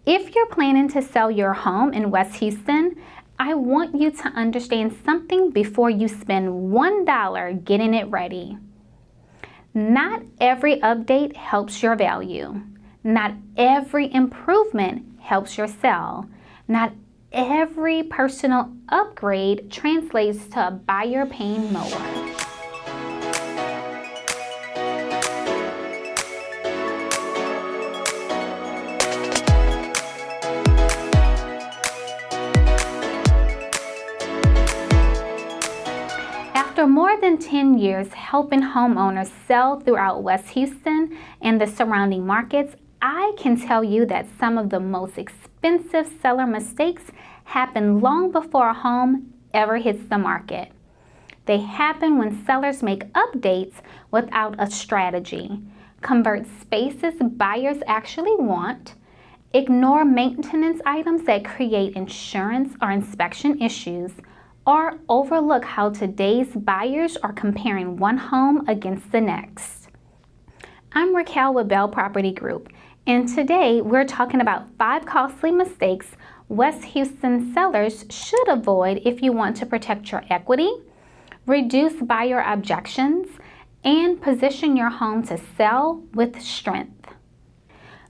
If you're planning to sell your home in West Houston, I want you to understand something before you spend $1 getting it ready. Not every update helps your value. Not every improvement helps your sell. Not every personal upgrade translates to a buyer paying more. After more than 10 years helping homeowners sell throughout West Houston and the surrounding markets, I can tell you that some of the most expensive seller mistakes happen long before a home ever hits the market. They happen when sellers make updates without a strategy, convert spaces buyers actually want, ignore maintenance items that create insurance or inspection issues, or overlook how today's buyers are comparing one home against the next. I'm Raquel with Bell Property Group, and today we're talking about 5 costly mistakes West Houston sellers should avoid if you want to protect your equity, reduce buyer objections, and position your home to sell with strength.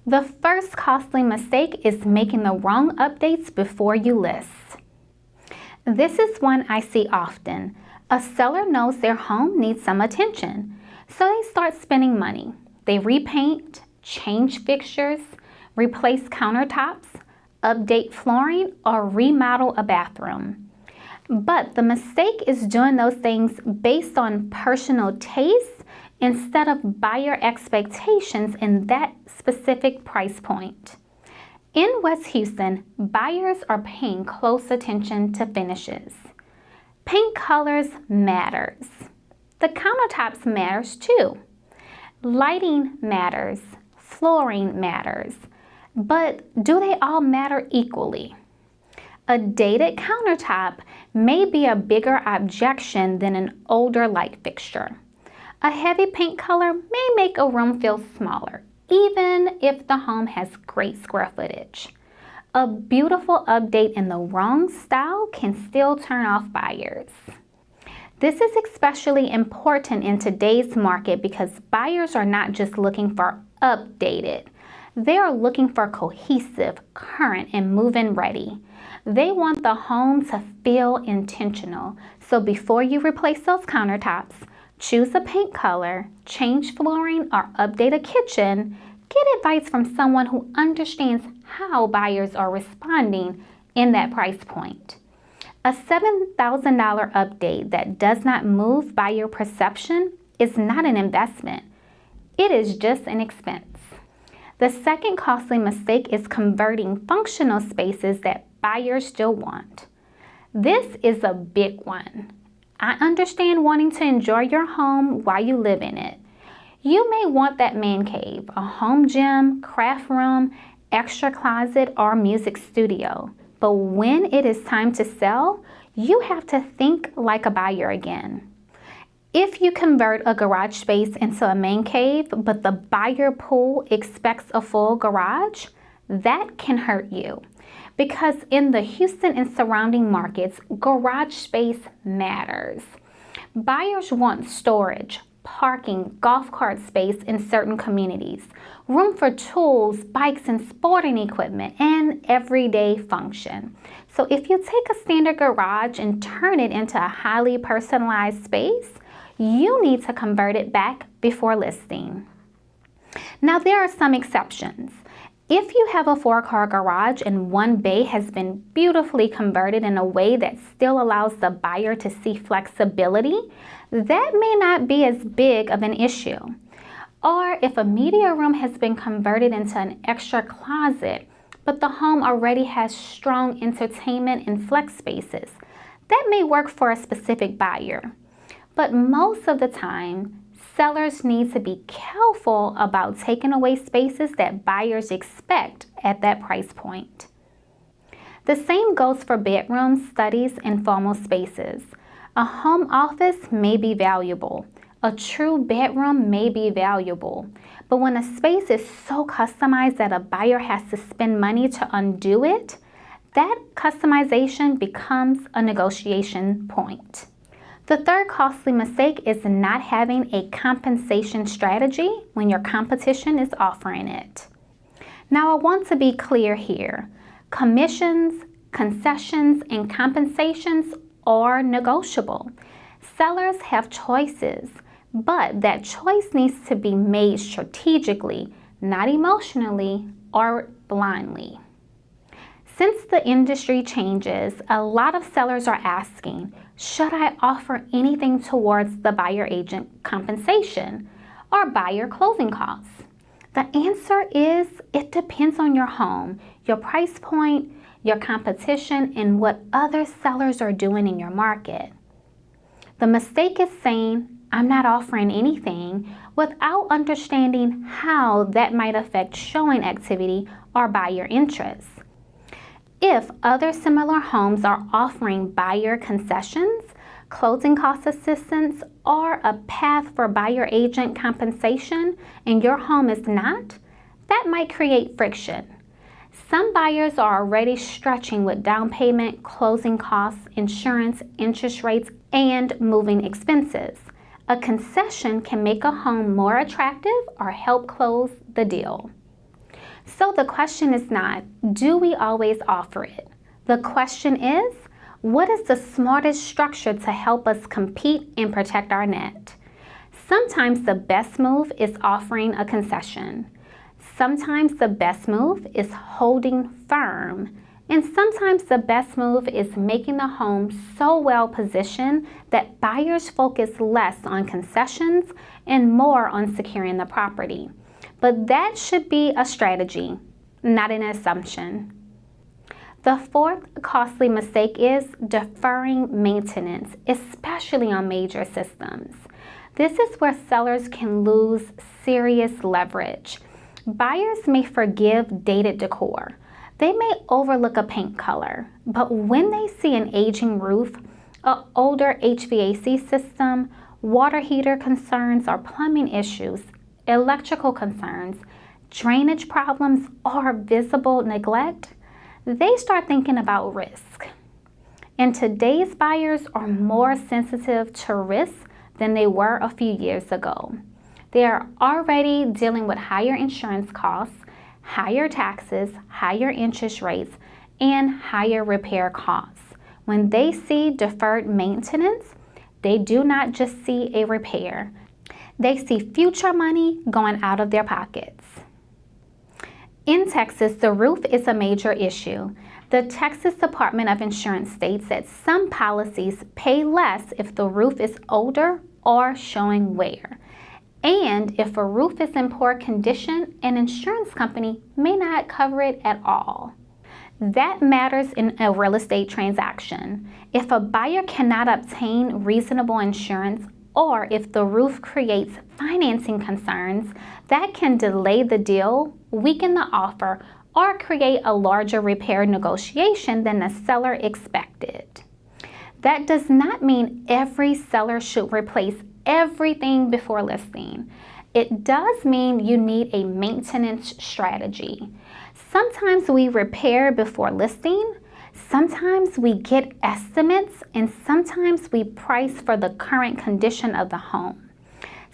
The first costly mistake is making the wrong updates before you list. This is one I see often. A seller knows their home needs some attention, so they start spending money. They repaint, change fixtures, replace countertops, update flooring, or remodel a bathroom. But the mistake is doing those things based on personal taste instead of buyer expectations in that specific price point. In West Houston, buyers are paying close attention to finishes. Paint colors matters. The countertops matters too. Lighting matters. Flooring matters. But do they all matter equally? A dated countertop may be a bigger objection than an older light fixture. A heavy paint color may make a room feel smaller, even if the home has great square footage. A beautiful update in the wrong style can still turn off buyers. This is especially important in today's market because buyers are not just looking for updated. They are looking for cohesive, current, and move-in ready. They want the home to feel intentional. So before you replace those countertops, choose a paint color, change flooring, or update a kitchen. Get advice from someone who understands how buyers are responding in that price point. A $7,000 update that does not move buyer perception is not an investment. It is just an expense. The second costly mistake is converting functional spaces that buyers still want. This is a big one. I understand wanting to enjoy your home while you live in it. You may want that man cave, a home gym, craft room, extra closet, or music studio. But when it is time to sell, you have to think like a buyer again. If you convert a garage space into a man cave, but the buyer pool expects a full garage, that can hurt you. Because in the Houston and surrounding markets, garage space matters. Buyers want storage, parking, golf cart space in certain communities, room for tools, bikes, and sporting equipment, and everyday function. So if you take a standard garage and turn it into a highly personalized space, you need to convert it back before listing. Now there are some exceptions. If you have a 4-car garage and one bay has been beautifully converted in a way that still allows the buyer to see flexibility, that may not be as big of an issue. Or if a media room has been converted into an extra closet, but the home already has strong entertainment and flex spaces, that may work for a specific buyer. But most of the time, sellers need to be careful about taking away spaces that buyers expect at that price point. The same goes for bedrooms, studies, and formal spaces. A home office may be valuable. A true bedroom may be valuable, but when a space is so customized that a buyer has to spend money to undo it, that customization becomes a negotiation point. The third costly mistake is not having a compensation strategy when your competition is offering it. Now, I want to be clear here. Commissions, concessions, and compensations are negotiable. Sellers have choices, but that choice needs to be made strategically, not emotionally or blindly. Since the industry changes, a lot of sellers are asking, should I offer anything towards the buyer agent compensation or buyer closing costs? The answer is it depends on your home, your price point, your competition, and what other sellers are doing in your market. The mistake is saying, I'm not offering anything without understanding how that might affect showing activity or buyer interest. If other similar homes are offering buyer concessions, closing cost assistance, or a path for buyer agent compensation, and your home is not, that might create friction. Some buyers are already stretching with down payment, closing costs, insurance, interest rates, and moving expenses. A concession can make a home more attractive or help close the deal. So the question is not, do we always offer it? The question is, what is the smartest structure to help us compete and protect our net? Sometimes the best move is offering a concession. Sometimes the best move is holding firm. And sometimes the best move is making the home so well positioned that buyers focus less on concessions and more on securing the property. But that should be a strategy, not an assumption. The fourth costly mistake is deferring maintenance, especially on major systems. This is where sellers can lose serious leverage. Buyers may forgive dated decor. They may overlook a paint color, but when they see an aging roof, an older HVAC system, water heater concerns or plumbing issues, electrical concerns, drainage problems, or visible neglect, they start thinking about risk. And today's buyers are more sensitive to risk than they were a few years ago. They are already dealing with higher insurance costs, higher taxes, higher interest rates, and higher repair costs. When they see deferred maintenance, they do not just see a repair. They see future money going out of their pockets. In Texas, the roof is a major issue. The Texas Department of Insurance states that some policies pay less if the roof is older or showing wear. And if a roof is in poor condition, an insurance company may not cover it at all. That matters in a real estate transaction. If a buyer cannot obtain reasonable insurance, or if the roof creates financing concerns, that can delay the deal, weaken the offer, or create a larger repair negotiation than the seller expected. That does not mean every seller should replace everything before listing. It does mean you need a maintenance strategy. Sometimes we repair before listing, sometimes we get estimates, and sometimes we price for the current condition of the home.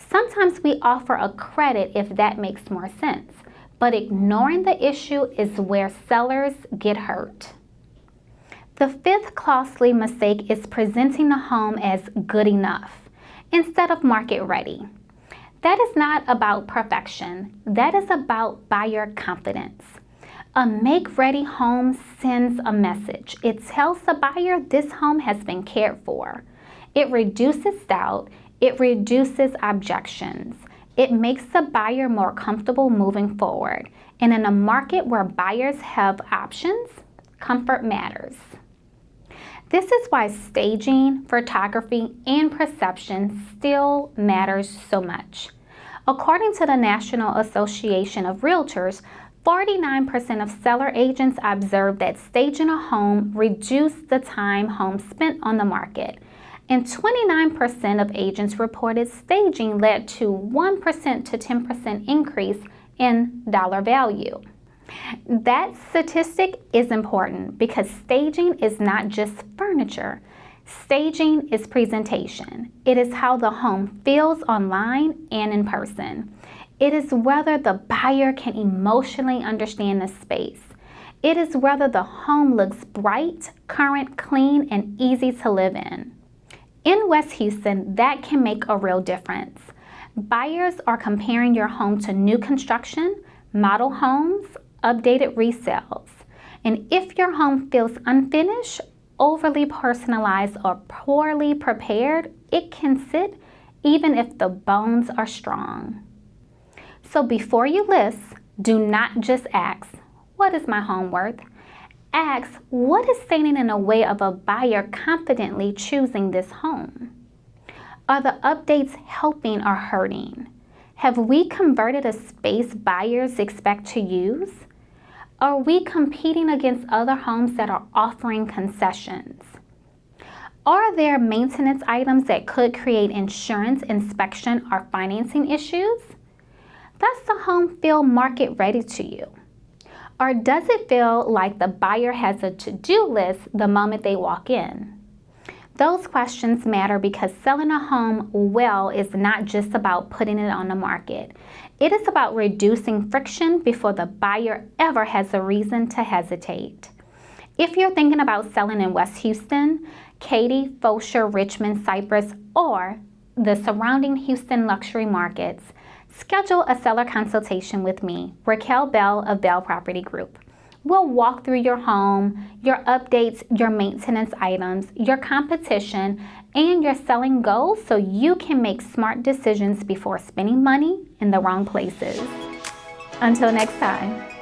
Sometimes we offer a credit if that makes more sense, but ignoring the issue is where sellers get hurt. The fifth costly mistake is presenting the home as good enough instead of market ready. That is not about perfection. That is about buyer confidence. A make-ready home sends a message. It tells the buyer this home has been cared for. It reduces doubt. It reduces objections. It makes the buyer more comfortable moving forward. And in a market where buyers have options, comfort matters. This is why staging, photography, and perception still matters so much. According to the National Association of Realtors, 49% of seller agents observed that staging a home reduced the time homes spent on the market. and 29% of agents reported staging led to 1% to 10% increase in dollar value. That statistic is important because staging is not just furniture. Staging is presentation. It is how the home feels online and in person. It is whether the buyer can emotionally understand the space. It is whether the home looks bright, current, clean, and easy to live in. In West Houston, that can make a real difference. Buyers are comparing your home to new construction, model homes, updated resales. And if your home feels unfinished, overly personalized, or poorly prepared, it can sit even if the bones are strong. So before you list, do not just ask, what is my home worth? Ask, what is standing in the way of a buyer confidently choosing this home? Are the updates helping or hurting? Have we converted a space buyers expect to use? Are we competing against other homes that are offering concessions? Are there maintenance items that could create insurance, inspection, or financing issues? Does the home feel market ready to you? Or does it feel like the buyer has a to-do list the moment they walk in? Those questions matter because selling a home well is not just about putting it on the market. It is about reducing friction before the buyer ever has a reason to hesitate. If you're thinking about selling in West Houston, Katy, Fulshear, Richmond, Cypress, or the surrounding Houston luxury markets, schedule a seller consultation with me, Raquel Bell of Bell Property Group. We'll walk through your home, your updates, your maintenance items, your competition, and your selling goals so you can make smart decisions before spending money in the wrong places. Until next time.